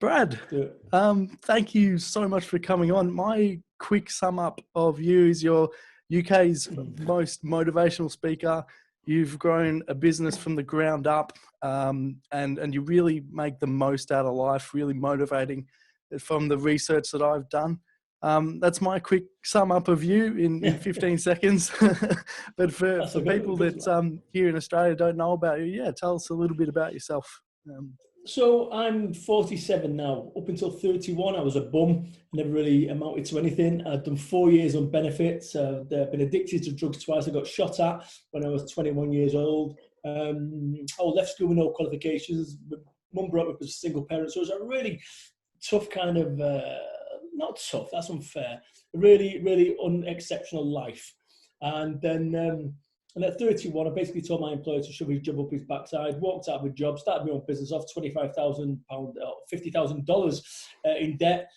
Brad, Yeah. thank you so much for coming on. My quick sum up of you is you're UK's most motivational speaker. You've grown a business from the ground up, and you really make the most out of life, really motivating from the research that I've done. That's my quick sum up of you in 15 seconds. But for people that here in Australia don't know about you, yeah, tell us a little bit about yourself. So I'm 47 now. Up until 31, I was a bum. Never really amounted to anything. I'd done 4 years on benefits. I've been addicted to drugs twice. I got shot at when I was 21 years old. I left school with no qualifications. My mum brought me up as a single parent. So it was a really tough kind of, not tough, that's unfair, really, really unexceptional life. And then... And at 31, I basically told my employer to shove his job up his backside, walked out of a job, started my own business off, £25,000, $50,000 in debt,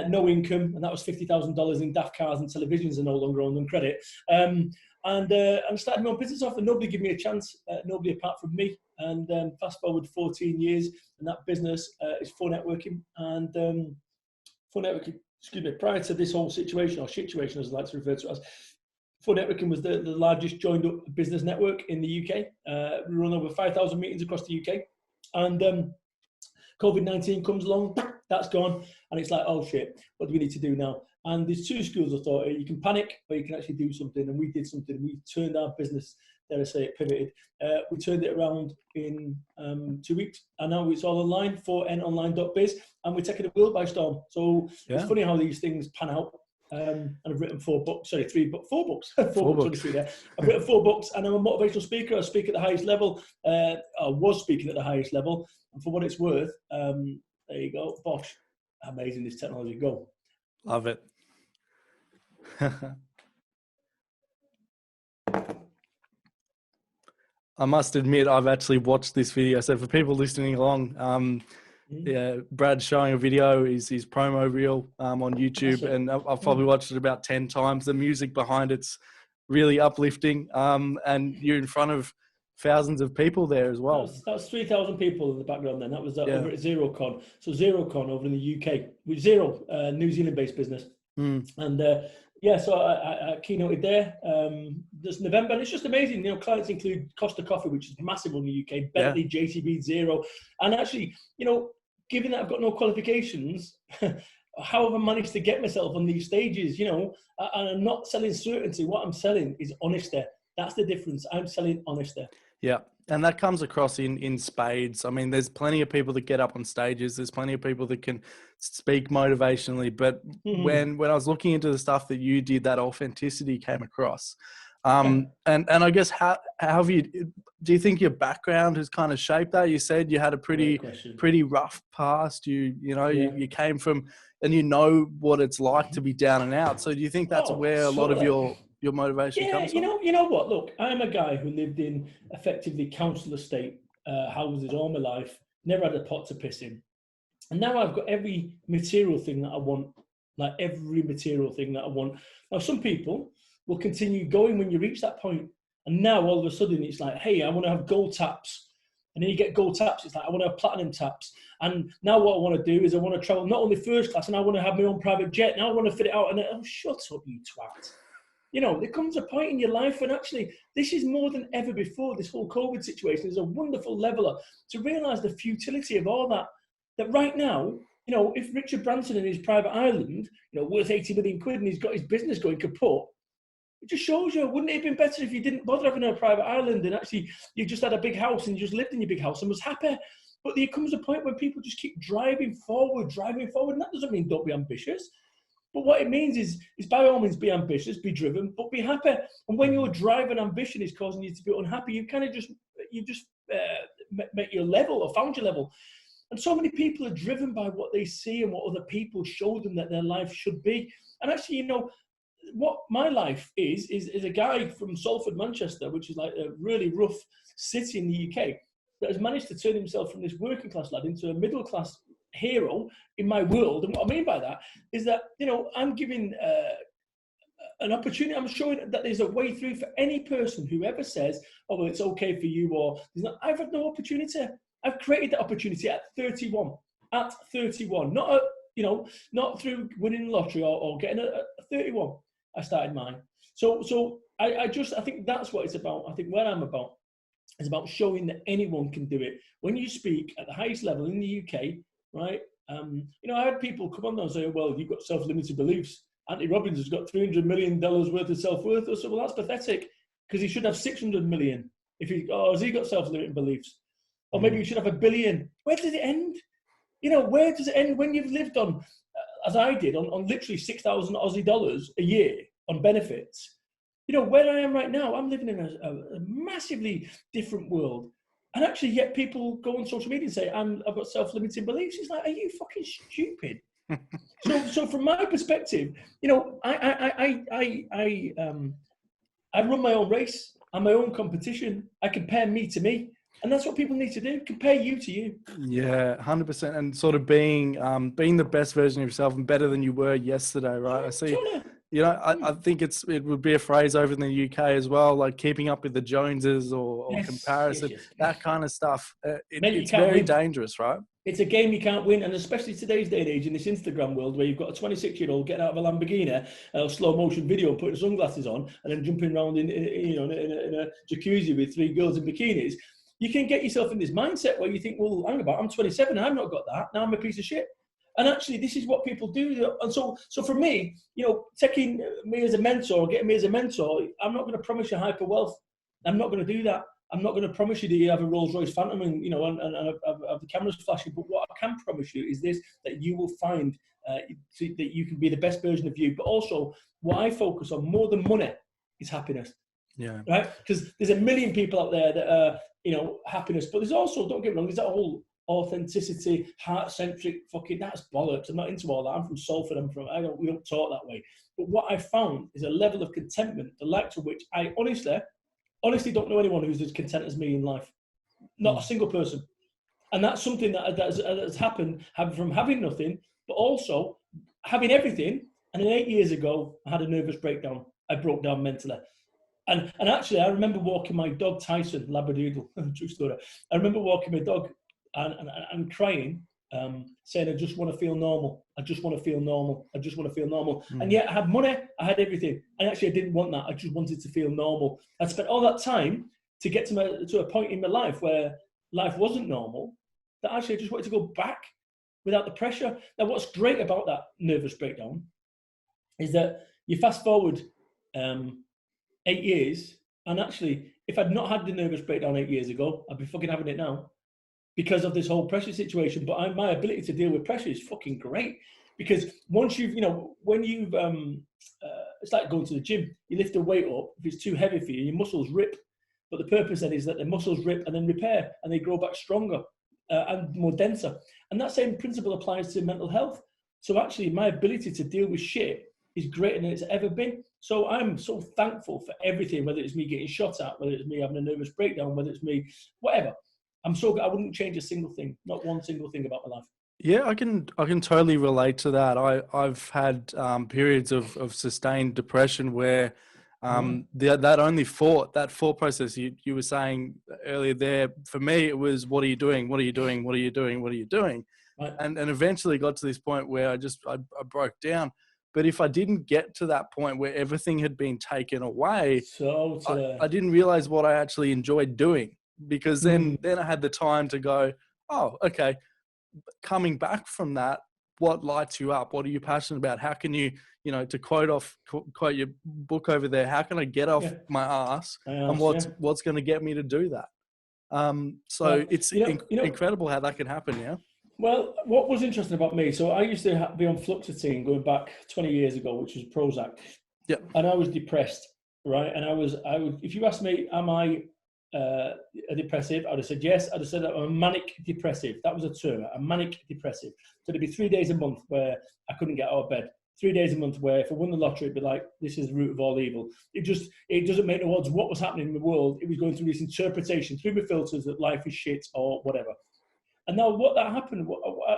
no income, and that was $50,000 in daft cars and televisions and no longer owned on credit. And started my own business off, and nobody gave me a chance, nobody apart from me. And fast forward 14 years, and that business is phone networking. And phone networking, prior to this whole situation, or situation as I like to refer to it as, Phone Networking was the largest joined up business network in the UK. We run over 5,000 meetings across the UK. And COVID-19 comes along, that's gone. And it's like, oh shit, what do we need to do now? And there's two schools of thought. You can panic or you can actually do something. And we did something. We turned our business, dare I say it, pivoted. We turned it around in 2 weeks. And now it's all online, 4nonline.biz. And we're taking the world by storm. So It's funny how these things pan out. And I've written 4 books, four books. There. I've written 4 books, and I'm a motivational speaker. I speak at the highest level. I was speaking at the highest level, and for what it's worth, there you go. Bosh, amazing this technology. Go. Love it. I must admit, I've actually watched this video. So for people listening along, yeah, Brad's showing a video, his promo reel on YouTube, and I've probably watched it about 10 times. The music behind it's really uplifting, and you're in front of thousands of people there as well. That was 3,000 people in the background then. That was over at XERO. So XERO over in the UK, with XERO, New Zealand-based business. And so I keynoted there this November, and it's just amazing. You know, clients include Costa Coffee, which is massive in the UK, Bentley, JCB, XERO, and actually, you know, given that I've got no qualifications, how have I managed to get myself on these stages? You know, and I'm not selling certainty. What I'm selling is honesty. That's the difference. I'm selling honesty. Yeah. And that comes across in spades. I mean, there's plenty of people that get up on stages. There's plenty of people that can speak motivationally. But when I was looking into the stuff that you did, that authenticity came across. And I guess how have you? Do you think your background has kind of shaped that? You said you had a pretty rough past. You came from, and you know what it's like to be down and out. So do you think that's where a lot of your motivation comes from? You know what? Look, I'm a guy who lived in effectively council estate houses all my life. Never had a pot to piss in, and now I've got every material thing that I want. Like every material thing that I want. Now, some people will continue going when you reach that point. And now all of a sudden it's like, hey, I want to have gold taps. And then you get gold taps. It's like, I want to have platinum taps. And now what I want to do is I want to travel not only first class, and I want to have my own private jet. Now I want to fit it out. And shut up, you twat. You know, there comes a point in your life when actually this is more than ever before. This whole COVID situation is a wonderful leveler to realize the futility of all that. That right now, you know, if Richard Branson in his private island, you know, worth 80 million quid and he's got his business going kaput, it just shows you, wouldn't it have been better if you didn't bother having a private island and actually you just had a big house and you just lived in your big house and was happy? But there comes a point where people just keep driving forward. And that doesn't mean don't be ambitious. But what it means is by all means be ambitious, be driven, but be happy. And when your drive and ambition is causing you to be unhappy, you kind of just make your level or found your level. And so many people are driven by what they see and what other people show them that their life should be. And actually, you know, what my life is a guy from Salford, Manchester, which is like a really rough city in the UK, that has managed to turn himself from this working class lad into a middle class hero in my world. And what I mean by that is that, you know, I'm giving an opportunity. I'm showing that there's a way through for any person who ever says, oh, well, it's okay for you, or I've had no opportunity. I've created that opportunity at 31. at 31, not through winning the lottery or getting a 31. I started mine. So I think that's what it's about. I think where I'm about is about showing that anyone can do it. When you speak at the highest level in the UK, right? I had people come on there and say, well, you've got self-limited beliefs. Anthony Robbins has got $300 million worth of self-worth. I said, well, that's pathetic, because he should have 600 million. Has he got self-limiting beliefs? Or maybe you should have $1 billion. Where does it end? Where does it end when you've lived on, as I did, on literally 6,000 Aussie dollars a year on benefits? Where I am right now, I'm living in a massively different world. And actually, yet people go on social media and say, I've got self-limiting beliefs. It's like, are you fucking stupid? So from my perspective, I run my own race. I'm my own competition. I compare me to me. And that's what people need to do. Compare you to you. Yeah, 100%. And sort of being the best version of yourself and better than you were yesterday, right? I see. I think it would be a phrase over in the UK as well, like keeping up with the Joneses or comparison, that kind of stuff. It's very dangerous, right? It's a game you can't win, and especially today's day and age in this Instagram world where you've got a 26-year-old getting out of a Lamborghini, a slow motion video, and putting sunglasses on, and then jumping around in a jacuzzi with 3 girls in bikinis. You can get yourself in this mindset where you think, well, hang about, I'm 27 and I've not got that. Now I'm a piece of shit. And actually, this is what people do. And so for me, taking me as a mentor or getting me as a mentor, I'm not going to promise you hyper wealth. I'm not going to do that. I'm not going to promise you that you have a Rolls Royce Phantom and the cameras flashing. But what I can promise you is this: that you will find that you can be the best version of you. But also, what I focus on more than money is happiness. Yeah. Right. Because there's a million people out there that are, happiness. But there's also, don't get me wrong, there's that whole authenticity, heart-centric that's bollocks. I'm not into all that. I'm from Salford. We don't talk that way. But what I found is a level of contentment, the likes of which I honestly don't know anyone who's as content as me in life. Not a single person. And that's something that has happened from having nothing, but also having everything. And then 8 years ago, I had a nervous breakdown. I broke down mentally. And actually, I remember walking my dog, Tyson, Labradoodle, true story. I remember walking my dog and crying, saying, I just want to feel normal. I just want to feel normal. I just want to feel normal. And yet I had money, I had everything. And actually I didn't want that. I just wanted to feel normal. I spent all that time to get to a point in my life where life wasn't normal, that actually I just wanted to go back without the pressure. Now, what's great about that nervous breakdown is that you fast forward 8 years, and actually, if I'd not had the nervous breakdown 8 years ago, I'd be fucking having it now, because of this whole pressure situation. But my ability to deal with pressure is fucking great, because once you've, it's like going to the gym. You lift a weight up, if it's too heavy for you, your muscles rip. But the purpose then is that the muscles rip and then repair, and they grow back stronger and more denser. And that same principle applies to mental health. So actually, my ability to deal with shit is greater than it's ever been. So I'm so thankful for everything, whether it's me getting shot at, whether it's me having a nervous breakdown, whether it's me, whatever. I wouldn't change a single thing, not one single thing about my life. Yeah, I can totally relate to that. I've had periods of sustained depression where that thought process you were saying earlier there, for me it was, what are you doing? What are you doing? What are you doing? What are you doing? Right. And eventually got to this point where I broke down. But if I didn't get to that point where everything had been taken away, I didn't realize what I actually enjoyed doing, because then I had the time to go, oh, okay, coming back from that, what lights you up? What are you passionate about? How can you, to quote your book over there, how can I get off my ass? And what's going to get me to do that? It's incredible how that can happen, yeah? Well, what was interesting about me, so I used to be on fluoxetine going back 20 years ago, which was Prozac. Yeah. And I was depressed, right? And I would, if you asked me, am I a depressive? I'd have said yes. I'd have said I'm a manic depressive. That was a term, a manic depressive. So there'd be 3 days a month where I couldn't get out of bed. 3 days a month where if I won the lottery, it'd be like, this is the root of all evil. It doesn't make no odds what was happening in the world. It was going through this interpretation through my filters that life is shit or whatever. And now what that happened,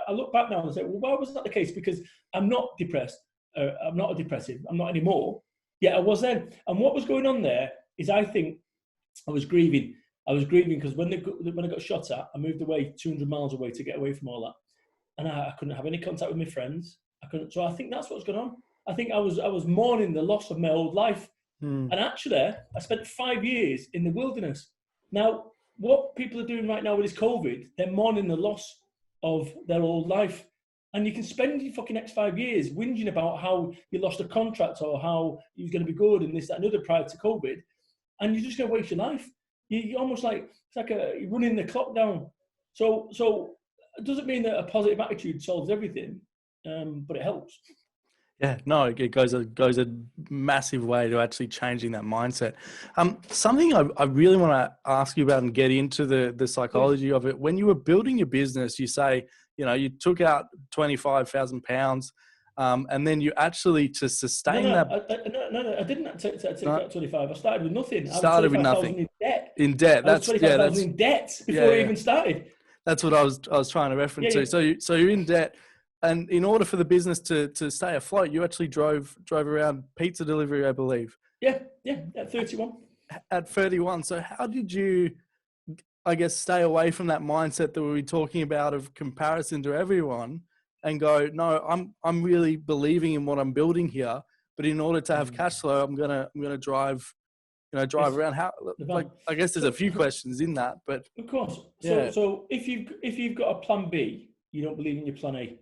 I look back now and say, well, why was that the case? Because I'm not depressed. I'm not a depressive. I'm not anymore. Yet I was then. And what was going on there is, I think I was grieving. I was grieving because when I got shot at, I moved away 200 miles away to get away from all that. and I couldn't have any contact with my friends. I couldn't. So I think that's what's going on. I think I was mourning the loss of my old life. And actually, I spent 5 years in the wilderness. Now, what people are doing right now with this COVID, they're mourning the loss of their old life. And you can spend your fucking next 5 years whinging about how you lost a contract or how you're going to be good and this, that, and other prior to COVID. And you're just going to waste your life. You're almost like, it's like you're running the clock down. So it doesn't mean that a positive attitude solves everything, but it helps. Yeah, no, it goes a massive way to actually changing that mindset. Something I really want to ask you about and get into the psychology of it. When you were building your business, you say, you took out £25,000, and then you actually, to sustain No, I didn't take out 25. I started with nothing. Started with nothing. In debt. In debt. I was 25,000 in debt before I even started. That's what I was trying to reference to. So you're in debt. And in order for the business to stay afloat, you actually drove around pizza delivery, I believe. Yeah, at 31. At 31. So how did you, I guess, stay away from that mindset that we were talking about of comparison to everyone and go, no, I'm really believing in what I'm building here, but in order to have cash flow, I'm gonna drive around. How? Like, I guess there's a few questions in that, but of course. So if you've got a plan B, you don't believe in your plan A.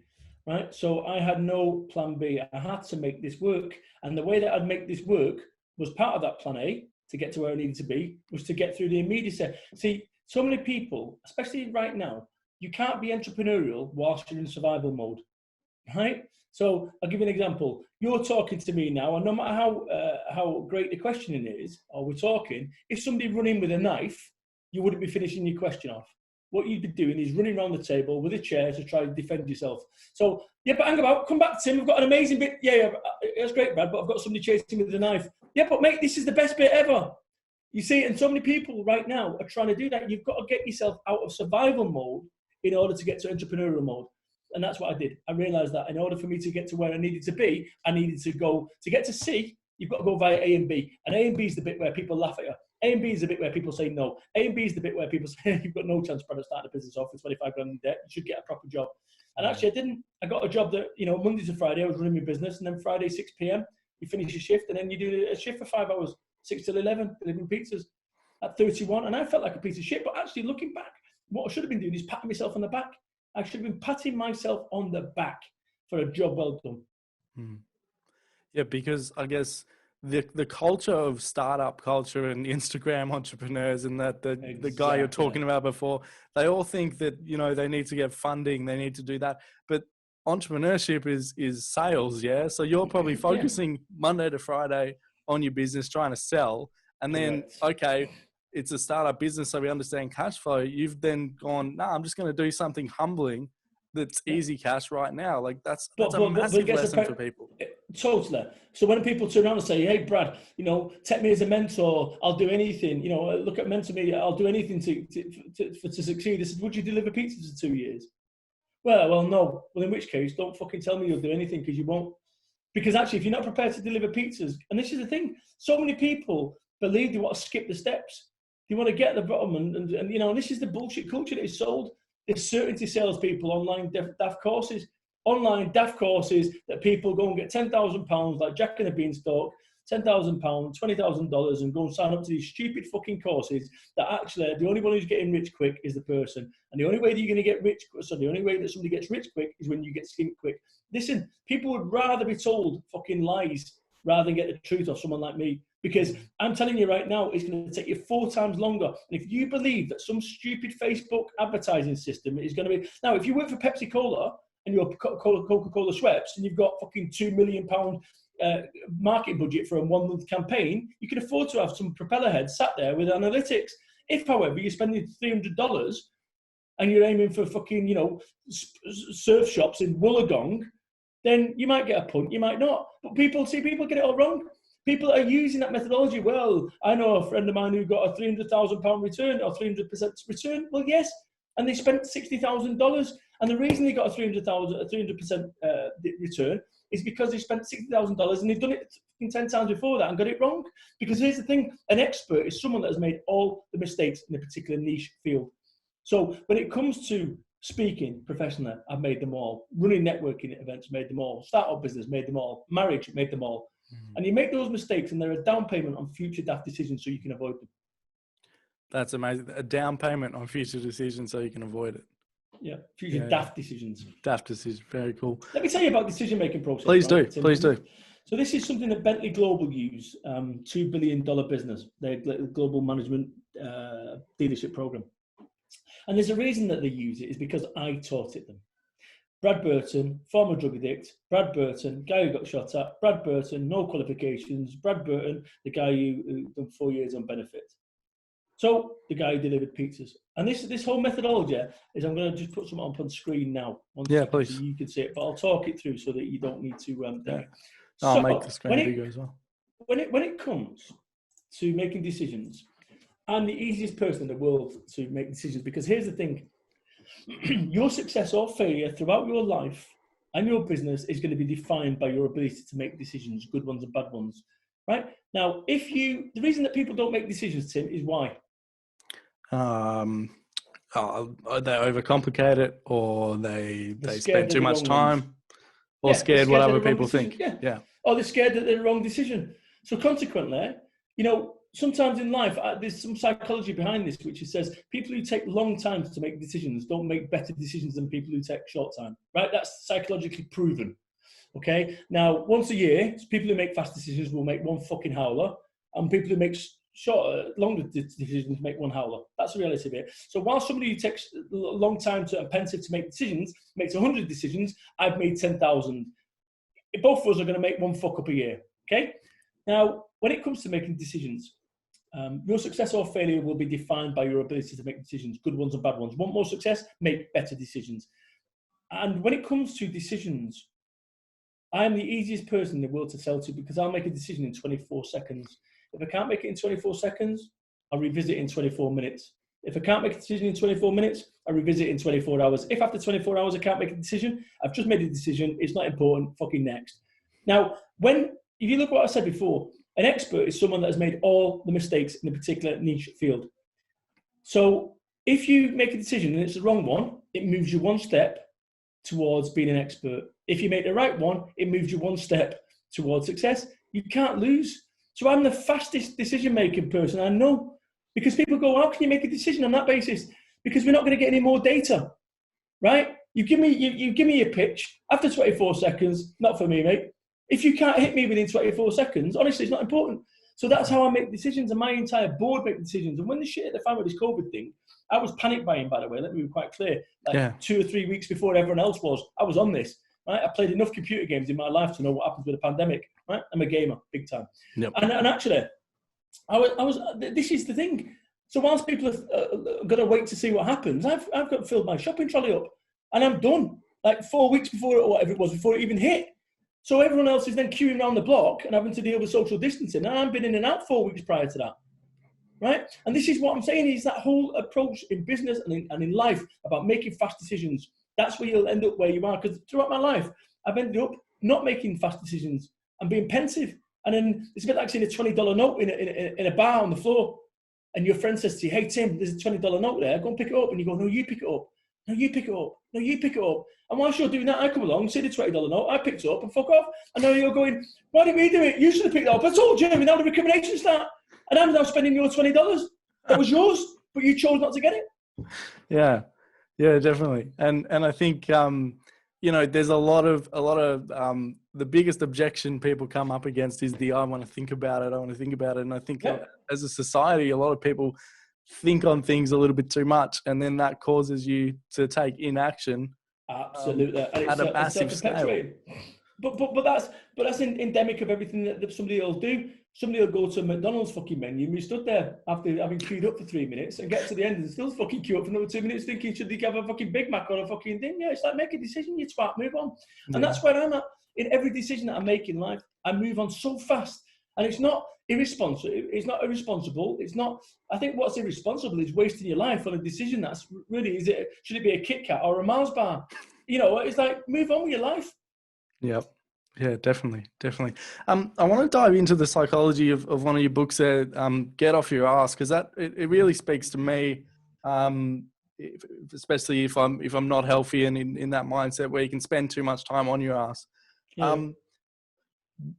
Right, so I had no plan B. I had to make this work, and the way that I'd make this work was part of that plan A to get to where I needed to be, was to get through the immediacy. See, so many people, especially right now, you can't be entrepreneurial whilst you're in survival mode, right? So I'll give you an example. You're talking to me now, and no matter how great the questioning is, or we're talking, if somebody run in with a knife, you wouldn't be finishing your question off. What you'd be doing is running around the table with a chair to try to defend yourself. So, yeah, but hang about, come back, Tim. We've got an amazing bit. Yeah, that's great, Brad, but I've got somebody chasing me with a knife. Yeah, but mate, this is the best bit ever. You see, and so many people right now are trying to do that. You've got to get yourself out of survival mode in order to get to entrepreneurial mode. And that's what I did. I realized that in order for me to get to where I needed to be, I needed to go, to get to C, you've got to go via A and B. And A and B is the bit where people laugh at you. A and B is the bit where people say no. A and B is the bit where people say, you've got no chance, Brad, of starting a business off with 25 grand in debt. You should get a proper job. And actually I didn't. I got a job that, Monday to Friday, I was running my business. And then Friday, 6 p.m, you finish your shift. And then you do a shift for 5 hours, 6 till 11, delivering pizzas at 31. And I felt like a piece of shit. But actually looking back, what I should have been doing is patting myself on the back. I should have been patting myself on the back for a job well done. Yeah, because I guess the culture of startup culture and Instagram entrepreneurs and that the guy you're talking about before, they all think that, they need to get funding, they need to do that. But entrepreneurship is sales, yeah? So you're probably focusing Monday to Friday on your business, trying to sell. And then, okay, it's a startup business, so we understand cash flow. You've then gone, no, I'm just going to do something humbling that's easy cash right now. Like that's a massive lesson for people. Totally. So when people turn around and say, hey, Brad, take me as a mentor, I'll do anything, look at mentor me, I'll do anything to succeed. I said, would you deliver pizzas for 2 years? Well, no. Well, in which case, don't fucking tell me you'll do anything, because you won't. Because actually, if you're not prepared to deliver pizzas, and this is the thing, so many people believe they want to skip the steps. They want to get to the bottom, and this is the bullshit culture that is sold. There's certainty salespeople, online daft courses that people go and get £10,000 like Jack and the Beanstalk, £10,000, $20,000, and go and sign up to these stupid fucking courses that actually the only one who's getting rich quick is the person. And the only way that you're going to get rich, so the only way that somebody gets rich quick is when you get skint quick. Listen, people would rather be told fucking lies rather than get the truth off someone like me. Because I'm telling you right now, it's going to take you 4 times longer. And if you believe that some stupid Facebook advertising system is going to be... Now, if you work for Pepsi-Cola and you're Coca-Cola Schweppes and you've got fucking £2 million market budget for a 1-month campaign, you can afford to have some propeller heads sat there with analytics. If, however, you're spending $300 and you're aiming for fucking, surf shops in Wollongong, then you might get a punt, you might not. But people get it all wrong. People are using that methodology. Well, I know a friend of mine who got a £300,000 return or 300% return. Well, yes, and they spent $60,000. And the reason they got a 300% return is because they spent $60,000 and they've done it 10 times before that and got it wrong. Because here's the thing, an expert is someone that has made all the mistakes in a particular niche field. So when it comes to Speaking professionally, I've made them all. Running networking events, made them all. Startup business, made them all. Marriage, made them all. And you make those mistakes and they're a down payment on future daft decisions so you can avoid them. That's amazing. A down payment on future decisions so you can avoid it. Yeah, future daft decisions. Daft decisions, very cool. Let me tell you about decision-making process. Please do. So this is something that Bentley Global use, $2 billion business, their global management dealership program. And there's a reason that they use it is because I taught it them. Brad Burton, former drug addict, Brad Burton, guy who got shot at, Brad Burton, no qualifications, Brad Burton, the guy who done 4 years on benefits. So the guy who delivered pizzas. And this whole methodology is, I'm going to just put something up on screen now. Please. So you can see it, but I'll talk it through so that you don't need to. I'll make the screen bigger as well. When it comes to making decisions, I'm the easiest person in the world to make decisions, because here's the thing. Your success or failure throughout your life and your business is going to be defined by your ability to make decisions, good ones and bad ones, right? Now, the reason that people don't make decisions, Tim, is why? They overcomplicate it, or they spend too much time, or scared what other people think. Yeah. Or they're scared that they're the wrong decision. So consequently, sometimes in life, there's some psychology behind this, which says people who take long times to make decisions don't make better decisions than people who take short time, right? That's psychologically proven, okay? Now, once a year, people who make fast decisions will make one fucking howler, and people who make longer decisions make one howler. That's the reality of it. So while somebody who takes a long time and pensive to make decisions makes 100 decisions, I've made 10,000. Both of us are going to make one fuck up a year, okay? Now, when it comes to making decisions, your success or failure will be defined by your ability to make decisions, good ones and bad ones. Want more success? Make better decisions. And when it comes to decisions, I'm the easiest person in the world to tell to, because I'll make a decision in 24 seconds. If I can't make it in 24 seconds, I'll revisit it in 24 minutes. If I can't make a decision in 24 minutes, I revisit it in 24 hours. If after 24 hours I can't make a decision, I've just made a decision, it's not important, fucking next. Now, if you look at what I said before, an expert is someone that has made all the mistakes in a particular niche field. So if you make a decision and it's the wrong one, it moves you one step towards being an expert. If you make the right one, it moves you one step towards success. You can't lose. So I'm the fastest decision-making person I know, because people go, how can you make a decision on that basis? Because we're not going to get any more data, right? You give me a pitch after 24 seconds, not for me, mate. If you can't hit me within 24 seconds, honestly, it's not important. So that's how I make decisions, and my entire board make decisions. And when the shit hit the fan with this COVID thing, I was panic buying, by the way, let me be quite clear. 2 or 3 weeks before everyone else was, I was on this, right? I played enough computer games in my life to know what happens with a pandemic, right? I'm a gamer, big time. Yep. And actually, this is the thing. So whilst people are going to wait to see what happens, I've got filled my shopping trolley up, and I'm done. Like 4 weeks before, or whatever it was, before it even hit. So everyone else is then queuing around the block and having to deal with social distancing. And I've been in and out 4 weeks prior to that, right? And this is what I'm saying, is that whole approach in business and in life about making fast decisions. That's where you'll end up where you are. Because throughout my life, I've ended up not making fast decisions and being pensive. And then it's a bit like seeing a $20 note in a bar on the floor. And your friend says to you, hey, Tim, there's a $20 note there. Go and pick it up. And you go, no, you pick it up. No, you pick it up. No, you pick it up. And whilst you're doing that, I come along, see the $20 note, I picked it up and fuck off. And now you're going, why did we do it? You should have picked it up. I told you, and now the recriminations start. And I'm now spending your $20. That was yours, but you chose not to get it. Yeah, definitely. And I think, there's a lot of the biggest objection people come up against is I want to think about it. And I think as a society, a lot of people think on things a little bit too much, and then that causes you to take inaction. Absolutely. At a massive scale. But that's endemic of everything that somebody will do. Somebody will go to a McDonald's fucking menu and be stood there after having queued up for 3 minutes and get to the end and still fucking queue up for another 2 minutes thinking, should they have a fucking Big Mac or a fucking thing? Yeah, it's like, make a decision, you twat, move on. And that's where I'm at. In every decision that I make in life, I move on so fast. And it's not irresponsible. It's not irresponsible. It's not. I think what's irresponsible is wasting your life on a decision that's really, should it be a Kit Kat or a Mars bar? It's like, move on with your life. Yep. Yeah, definitely. I want to dive into the psychology of one of your books there, Get Off Your Ass, because it really speaks to me. especially if I'm not healthy and in that mindset where you can spend too much time on your ass. Yeah.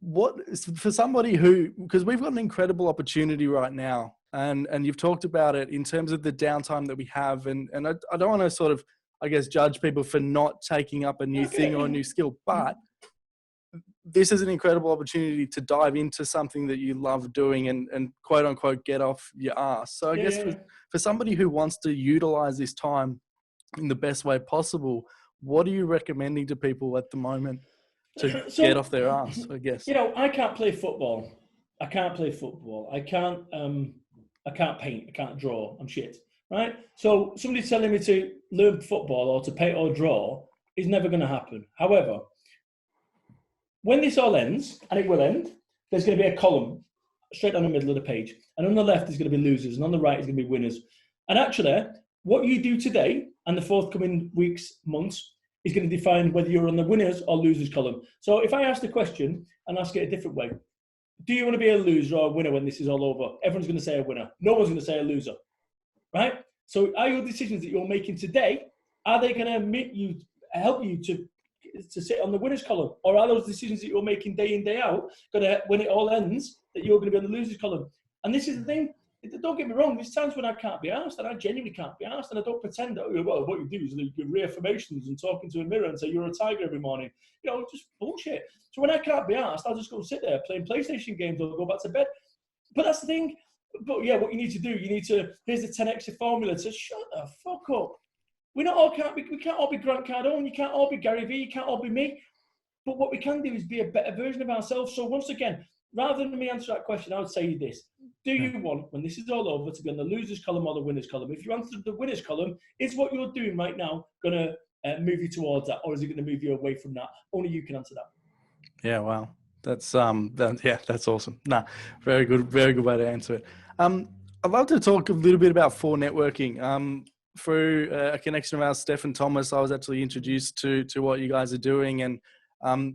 What for somebody who, because we've got an incredible opportunity right now, and you've talked about it in terms of the downtime that we have, and I don't want to sort of, I guess, judge people for not taking up a new thing or a new skill, but this is an incredible opportunity to dive into something that you love doing and quote unquote get off your ass. So I guess for somebody who wants to utilize this time in the best way possible, what are you recommending to people at the moment to get off their ass, I guess? You know, I can't play football. I can't paint. I can't draw. I'm shit, right? So somebody telling me to learn football or to paint or draw is never going to happen. However, when this all ends, and it will end, there's going to be a column straight down the middle of the page. And on the left is going to be losers, and on the right is going to be winners. And actually, what you do today and the forthcoming weeks, months, is going to define whether you're on the winners or losers column. So if I ask the question and ask it a different way, do you want to be a loser or a winner when this is all over? Everyone's going to say a winner. No one's going to say a loser, right? So are your decisions that you're making today, are they going to help you to sit on the winners column? Or are those decisions that you're making day in, day out, going to, when it all ends, that you're going to be on the losers column? And this is the thing. Don't get me wrong, there's times when I can't be asked, and I genuinely can't be asked, and I don't pretend that, well, what you do is give reaffirmations and talk into a mirror and say, you're a tiger every morning. You know, just bullshit. So when I can't be asked, I'll just go sit there playing PlayStation games or go back to bed. But that's the thing. But yeah, what you need to do, here's the 10x formula to shut the fuck up. We can't all be Grant Cardone, you can't all be Gary Vee, you can't all be me. But what we can do is be a better version of ourselves. So once again, rather than me answer that question, I would say this. Do you want, when this is all over, to be on the losers column or the winners column? If you answer the winners column, is what you're doing right now going to move you towards that, or is it going to move you away from that? Only you can answer that. Yeah, wow. That's that's awesome. Nah, very good way to answer it. I'd love to talk a little bit about For Networking. Through a connection of ours, Steph and Thomas, I was actually introduced to what you guys are doing, and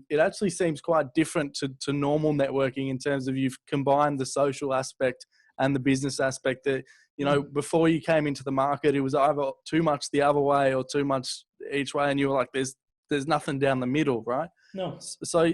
it actually seems quite different to normal networking in terms of you've combined the social aspect and the business aspect. That, you know, before you came into the market, it was either too much the other way or too much each way, and you were like, there's nothing down the middle, right? No. So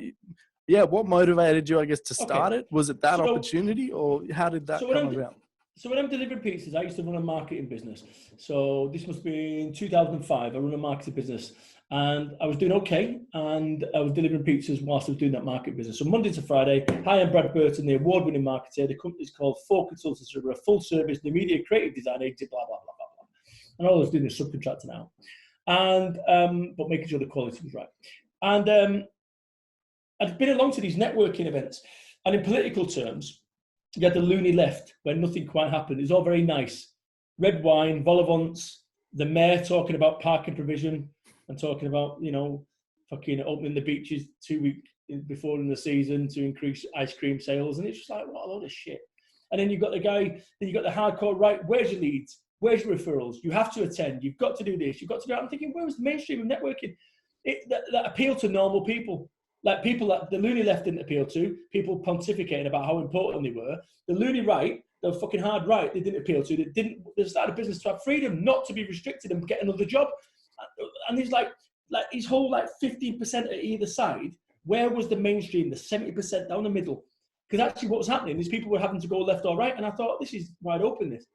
yeah, what motivated you, I guess, to start it? Was it that opportunity, or how did that come about? So when I'm delivering pizzas, I used to run a marketing business. So this must be in 2005. I run a marketing business, and I was doing okay, and I was delivering pizzas whilst I was doing that marketing business. So Monday to Friday, hi, I'm Brad Burton, the award-winning marketer. The company's called For Consultants. We're a full-service new media creative design agency, blah, blah, blah, blah, blah. And all I was doing is subcontracting out, and but making sure the quality was right. And I'd been along to these networking events, and in political terms, you had the loony left where nothing quite happened. It was all very nice. Red wine, vol au vents, the mayor talking about parking provision and talking about, fucking opening the beaches 2 weeks before in the season to increase ice cream sales. And it's just like, what a load of shit. And then you've got the hardcore right. Where's your leads? Where's your referrals? You have to attend. You've got to do this. You've got to do that. I'm thinking, where was the mainstream of networking? That appeal to normal people. Like people that the loony left didn't appeal to, people pontificating about how important they were. The loony right, the fucking hard right, they didn't appeal to. They started a business to have freedom, not to be restricted and get another job. And he's like his whole 15% at either side. Where was the mainstream, the 70% down the middle? Because actually what was happening is people were having to go left or right. And I thought, this is wide open, this.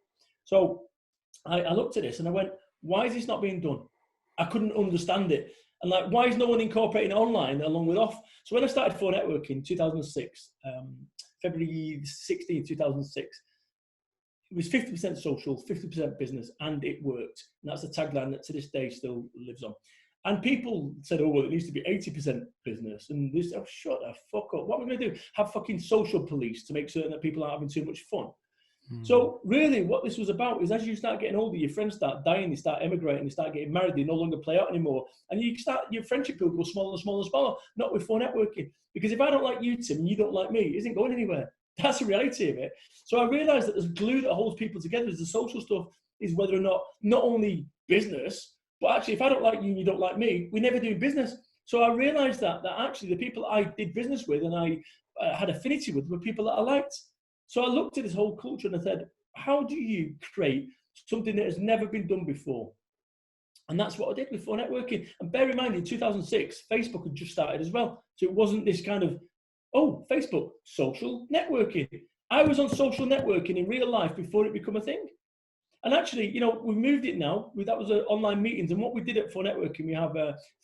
So I looked at this and I went, why is this not being done? I couldn't understand it. And why is no one incorporating online along with off? So when I started For Networking in 2006, February 16, 2006, it was 50% social, 50% business, and it worked. And that's the tagline that to this day still lives on. And people said, oh, well, it needs to be 80% business. And this, oh, shut the fuck up. What are we going to do? Have fucking social police to make certain that people aren't having too much fun. So really what this was about is as you start getting older, your friends start dying, they start emigrating, they start getting married, they no longer play out anymore. And your friendship will go smaller and smaller and smaller, not with For Networking. Because if I don't like you, Tim, and you don't like me, it isn't going anywhere. That's the reality of it. So I realized that the glue that holds people together is the social stuff, is whether or not only business, but actually if I don't like you and you don't like me, we never do business. So I realized that actually the people I did business with and I had affinity with were people that I liked. So I looked at this whole culture and I said, how do you create something that has never been done before? And that's what I did with phone networking. And bear in mind, in 2006, Facebook had just started as well. So it wasn't this kind of, oh, Facebook, social networking. I was on social networking in real life before it became a thing. And actually, you know, we've moved it now. That was online meetings. And what we did at phone networking, we have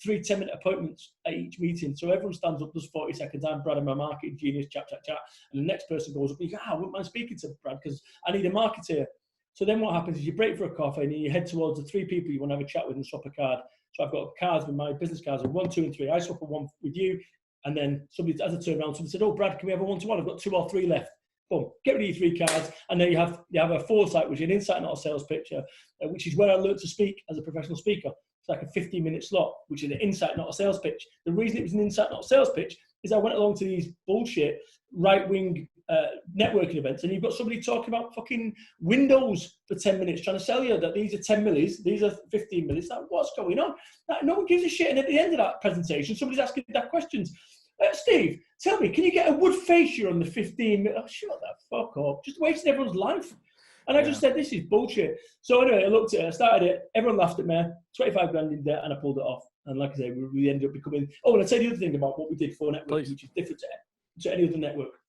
3 10-minute appointments at each meeting. So everyone stands up, does 40 seconds. I'm Brad, I'm a marketing genius, chat. And the next person goes up and you go, I wouldn't mind speaking to Brad because I need a marketer. So then what happens is you break for a coffee and you head towards the 3 people you want to have a chat with and swap a card. So I've got cards with my business cards, and 1, 2, and 3. I swap a 1 with you. And then somebody, as I turn around, somebody said, oh, Brad, can we have a 1-to-1? I've got 2 or 3 left. Boom, get rid of your 3 cards, and then you have a foresight, which is an insight, not a sales pitch, which is where I learned to speak as a professional speaker. It's like a 15-minute slot, which is an insight, not a sales pitch. The reason it was an insight, not a sales pitch, is I went along to these bullshit right-wing networking events, and you've got somebody talking about fucking Windows for 10 minutes, trying to sell you that these are 10 millis, these are 15 millis. Like, what's going on? Like, no one gives a shit. And at the end of that presentation, somebody's asking that questions. Steve, tell me, can you get a wood fascia on the 15 minutes? Oh, shut the fuck up. Just wasting everyone's life. And I just said, this is bullshit. So anyway, I looked at it, I started it, everyone laughed at me, 25 grand in debt, and I pulled it off. And like I say, we ended up becoming, oh, and I'll tell you the other thing about what we did for network, which is different to any other network,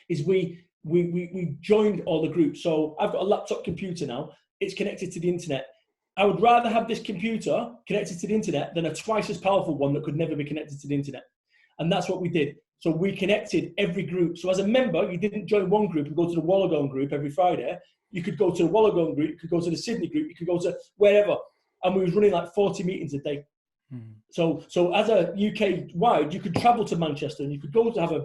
is we joined all the groups. So I've got a laptop computer now, it's connected to the internet. I would rather have this computer connected to the internet than a twice as powerful one that could never be connected to the internet. And that's what we did. So we connected every group. So as a member, you didn't join one group and go to the Wollongong group every Friday. You could go to the Wollongong group, you could go to the Sydney group, you could go to wherever. And we was running like 40 meetings a day. So as a UK-wide, you could travel to Manchester and you could go to have a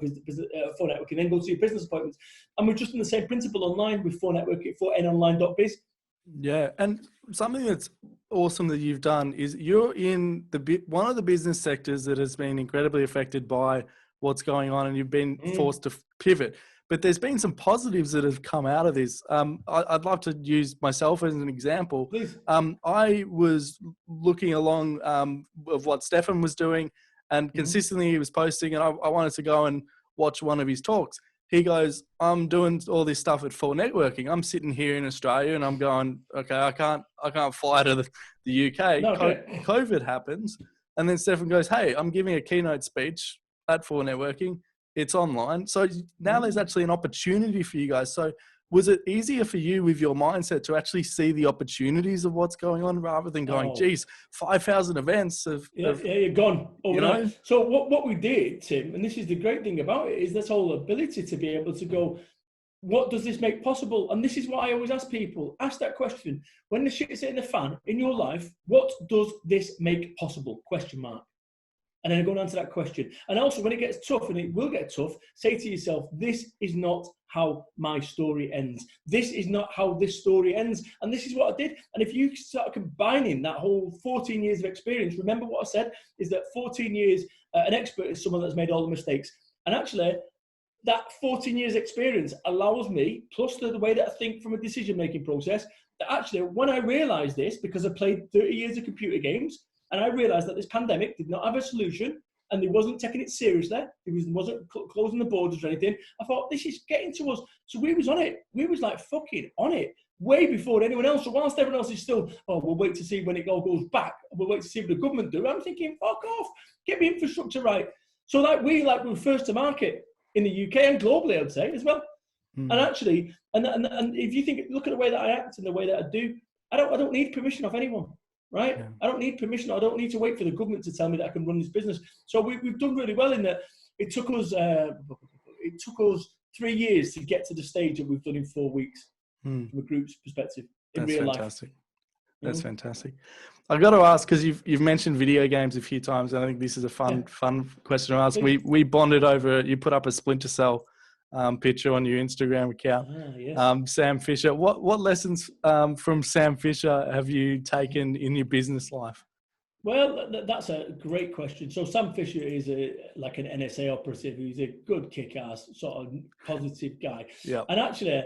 phone network and then go to your business appointments. And we're just in the same principle online with phone networking for nonline.biz. Yeah, and something that's awesome that you've done is you're in one of the business sectors that has been incredibly affected by what's going on, and you've been forced to pivot. But there's been some positives that have come out of this. I'd love to use myself as an example. Please. I was looking along of what Stefan was doing, and consistently he was posting, and I wanted to go and watch one of his talks. He goes, I'm doing all this stuff at Full Networking. I'm sitting here in Australia and I'm going, okay, I can't fly to the UK. No, COVID happens. And then Stefan goes, hey, I'm giving a keynote speech at Full Networking. It's online. So now there's actually an opportunity for you guys. So was it easier for you with your mindset to actually see the opportunities of what's going on rather than going, geez, 5,000 events you're gone overnight. You know? So what we did, Tim, and this is the great thing about it, is this whole ability to be able to go, what does this make possible? And this is what I always ask people. Ask that question. When the shit is hitting the fan in your life, what does this make possible? Question mark. And then go on to that question. And also when it gets tough, and it will get tough, say to yourself, this is not how my story ends. This is not how this story ends. And this is what I did. And if you start combining that whole 14 years of experience, remember what I said, is that 14 years, an expert is someone that's made all the mistakes. And actually, that 14 years experience allows me, plus the way that I think from a decision-making process, that actually when I realized this, because I played 30 years of computer games, and I realized that this pandemic did not have a solution and they wasn't taking it seriously. It wasn't closing the borders or anything. I thought, this is getting to us. So we was on it. We was like fucking on it way before anyone else. So whilst everyone else is still, oh, we'll wait to see when it all goes back. We'll wait to see what the government do. I'm thinking, fuck off. Get the infrastructure right. So we were first to market in the UK and globally, I would say, as well. And actually, and if you think, look at the way that I act and the way that I do, I don't need permission of anyone. Right? Yeah. I don't need permission. I don't need to wait for the government to tell me that I can run this business. So we've done really well in that. It took us 3 years to get to the stage that we've done in 4 weeks from a group's perspective in real life. That's fantastic. I've got to ask, because you've mentioned video games a few times, and I think this is a fun question to ask. We bonded over, you put up a Splinter Cell picture on your Instagram account. Yes. Sam Fisher. What lessons from Sam Fisher have you taken in your business life? Well, that's a great question. So Sam Fisher is like an NSA operative. He's a good kick-ass, sort of positive guy. Yeah. And actually,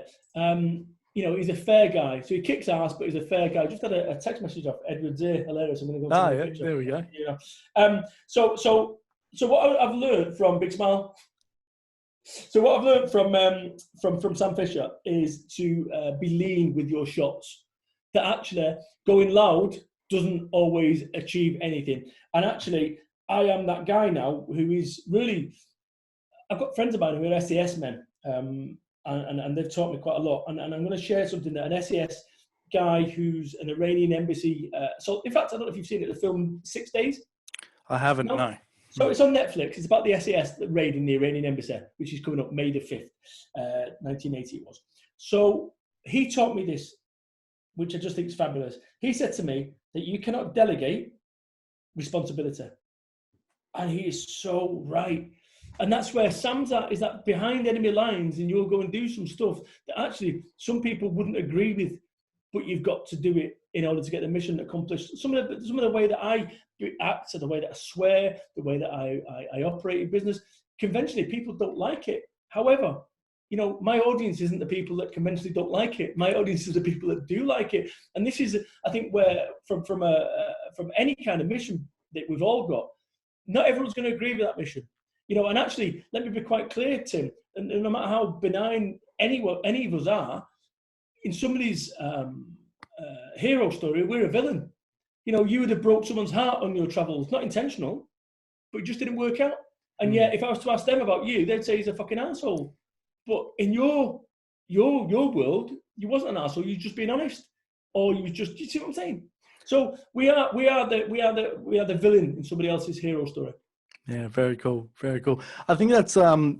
he's a fair guy. So he kicks ass, but he's a fair guy. Just had a text message off Edward Z. Hilarious. I'm going to go to the picture. There we go. So what I've learned from Big Smile. So what I've learned from Sam Fisher is to be lean with your shots. That actually going loud doesn't always achieve anything. And actually, I am that guy now who is really, I've got friends of mine who are SAS men, and they've taught me quite a lot. And I'm going to share something that an SAS guy who's an Iranian embassy. So, in fact, I don't know if you've seen it, the film 6 Days. I haven't, no. So it's on Netflix. It's about the SAS raid in the Iranian embassy, which is coming up May the 5th, 1980 it was. So he taught me this, which I just think is fabulous. He said to me that you cannot delegate responsibility. And he is so right. And that's where Sam's at, is that behind enemy lines, and you'll go and do some stuff that actually some people wouldn't agree with, but you've got to do it in order to get the mission accomplished. Some of the way that I act, the way that I swear, the way that I operate in business, conventionally people don't like it. However, you know, my audience isn't the people that conventionally don't like it. My audience is the people that do like it. And this is, I think, where from any kind of mission that we've all got, not everyone's going to agree with that mission. You know, and actually, let me be quite clear, Tim, and no matter how benign any of us are, in somebody's hero story, we're a villain. You know, you would have broke someone's heart on your travels, not intentional, but it just didn't work out. And yet, if I was to ask them about you, they'd say he's a fucking asshole. But in your world, you wasn't an asshole. You just being honest, or you was just. You see what I'm saying? So we are the villain in somebody else's hero story. Yeah, very cool, very cool. I think that's an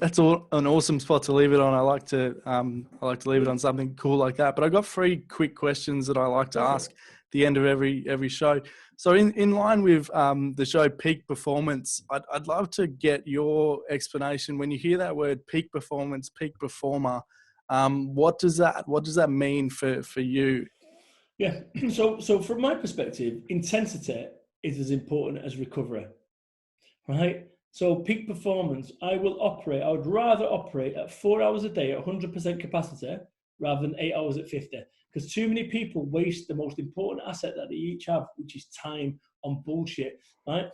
awesome spot to leave it on. I like to leave it on something cool like that. But I got 3 quick questions that I like to ask at the end of every show. So in line with the show Peak Performance, I'd love to get your explanation when you hear that word peak performance, peak performer. What does that mean for you? Yeah. So from my perspective, intensity is as important as recovery. Right? So peak performance, I would rather operate at 4 hours a day at 100% capacity rather than 8 hours at 50. Because too many people waste the most important asset that they each have, which is time, on bullshit, right?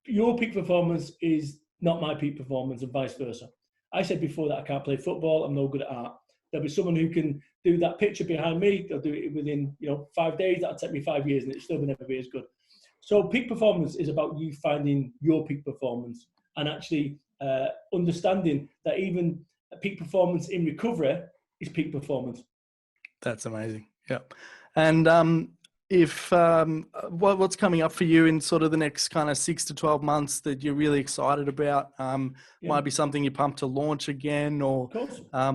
Your peak performance is not my peak performance, and vice versa. I said before that I can't play football, I'm no good at art. There'll be someone who can do that picture behind me, they'll do it within 5 days, that'll take me 5 years and it'll still never be as good. So peak performance is about you finding your peak performance and actually understanding that even peak performance in recovery is peak performance. That's amazing. Yeah. And what's coming up for you in sort of the next kind of 6 to 12 months that you're really excited about? Might be something you're pumped to launch again, or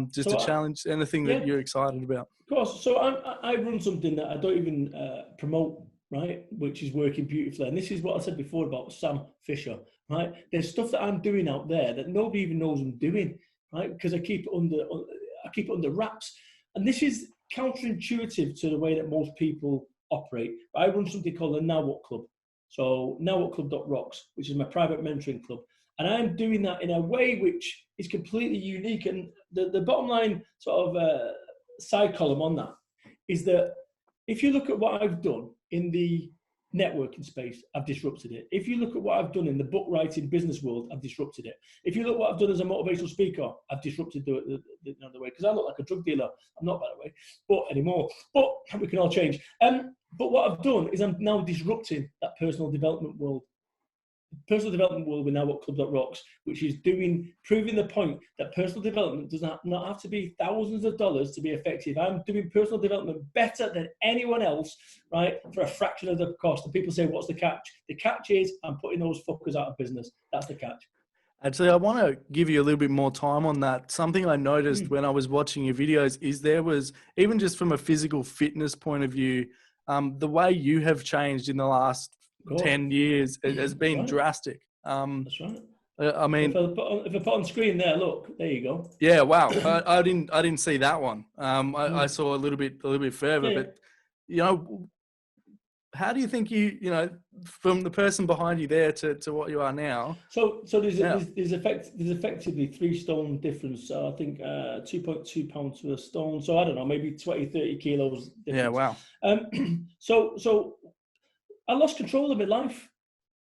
just a challenge, anything that you're excited about. Of course. So I run something that I don't even promote, right, which is working beautifully. And this is what I said before about Sam Fisher, right? There's stuff that I'm doing out there that nobody even knows I'm doing, right? Because I keep it under wraps. And this is counterintuitive to the way that most people operate. I run something called the Now What Club. So nowwhatclub.rocks, which is my private mentoring club. And I'm doing that in a way which is completely unique. And the bottom line sort of side column on that is that if you look at what I've done in the networking space, I've disrupted it. If you look at what I've done in the book writing business world, I've disrupted it. If you look at what I've done as a motivational speaker, I've disrupted the other way, because I look like a drug dealer. I'm not, by the way, but anymore. But we can all change. But what I've done is I'm now disrupting that personal development world. Personal development world with nowwhatclub.rocks, which is proving the point that personal development does not have to be thousands of dollars to be effective. I'm doing personal development better than anyone else, right, for a fraction of the cost. And people say, what's the catch? The catch is I'm putting those fuckers out of business. That's the catch. Actually, I want to give you a little bit more time on that. Something I noticed when I was watching your videos is there was, even just from a physical fitness point of view, the way you have changed in the last 10 years has been drastic. That's right. I mean, if I put on screen there, look, there you go. Yeah, wow. I didn't see that one. I saw a little bit further, but how do you think from the person behind you there to what you are now? So there's effectively 3 stone difference. So I think 2.2 pounds for a stone. So I don't know, maybe 20-30 kilos difference. Yeah, wow. So I lost control of my life.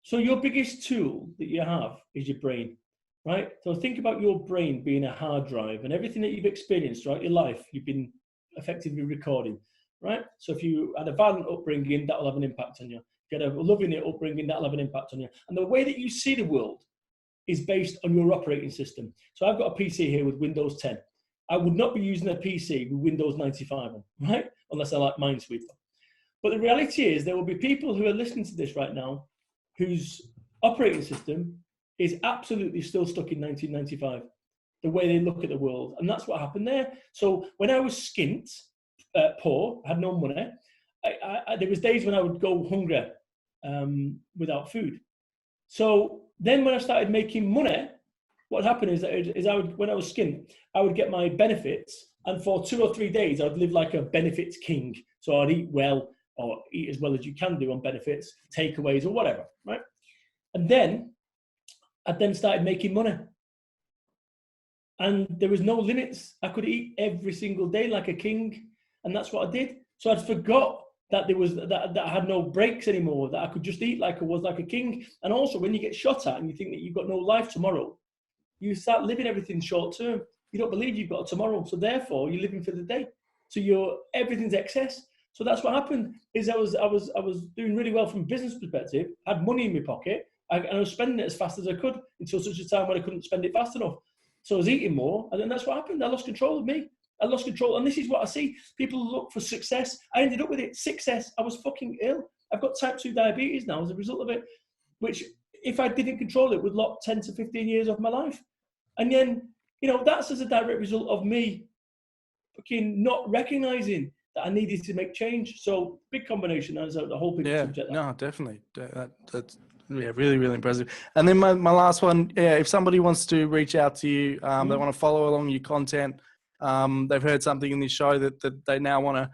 So your biggest tool that you have is your brain, right? So think about your brain being a hard drive, and everything that you've experienced throughout your life, you've been effectively recording. right? So if you had a violent upbringing, that'll have an impact on you. If you had a loving upbringing, that'll have an impact on you. And the way that you see the world is based on your operating system. So I've got a PC here with Windows 10. I would not be using a PC with Windows 95 on, right? Unless I like Minesweeper. But the reality is there will be people who are listening to this right now whose operating system is absolutely still stuck in 1995, the way they look at the world. And that's what happened there. So when I was skint, poor, had no money, there was days when I would go hungry without food. So then when I started making money, what happened is when I was skint, I would get my benefits, and for 2 or 3 days, I'd live like a benefits king. So I'd eat well, or eat as well as you can do on benefits, takeaways or whatever, right? And then I then started making money. And there was no limits. I could eat every single day like a king. And that's what I did. So I'd forgot that that I had no breaks anymore, that I could just eat like I was like a king. And also when you get shot at and you think that you've got no life tomorrow, you start living everything short term. You don't believe you've got a tomorrow. So therefore you're living for the day. So everything's excess. So that's what happened is I was doing really well from a business perspective, had money in my pocket, and I was spending it as fast as I could until such a time when I couldn't spend it fast enough. So I was eating more, and then that's what happened. I lost control of me. I lost control, and this is what I see. People look for success. I ended up with it. Success. I was fucking ill. I've got type 2 diabetes now as a result of it, which if I didn't control it would lock 10 to 15 years off my life. And then, that's as a direct result of me fucking not recognizing that I needed to make change. So big combination as the whole big subject. No, definitely. That's really, really impressive. And then my last one, if somebody wants to reach out to you, they want to follow along your content, they've heard something in this show that they now want to,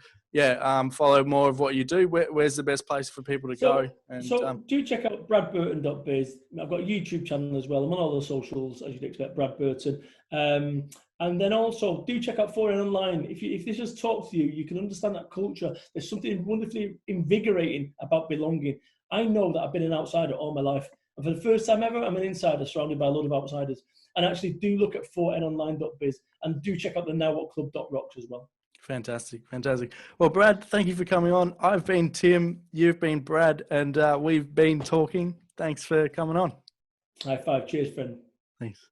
follow more of what you do. Where's the best place for people to go? And, do check out bradburton.biz. I've got a YouTube channel as well. I'm on all the socials, as you'd expect, Brad Burton. And then also do check out 4N Online. If this has talked to you, you can understand that culture. There's something wonderfully invigorating about belonging. I know that I've been an outsider all my life. And for the first time ever, I'm an insider surrounded by a lot of outsiders. And actually do look at 4nonline.biz and do check out the nowwhatclub.rocks as well. Fantastic. Well, Brad, thank you for coming on. I've been Tim, you've been Brad, and we've been talking. Thanks for coming on. High five. Cheers, friend. Thanks.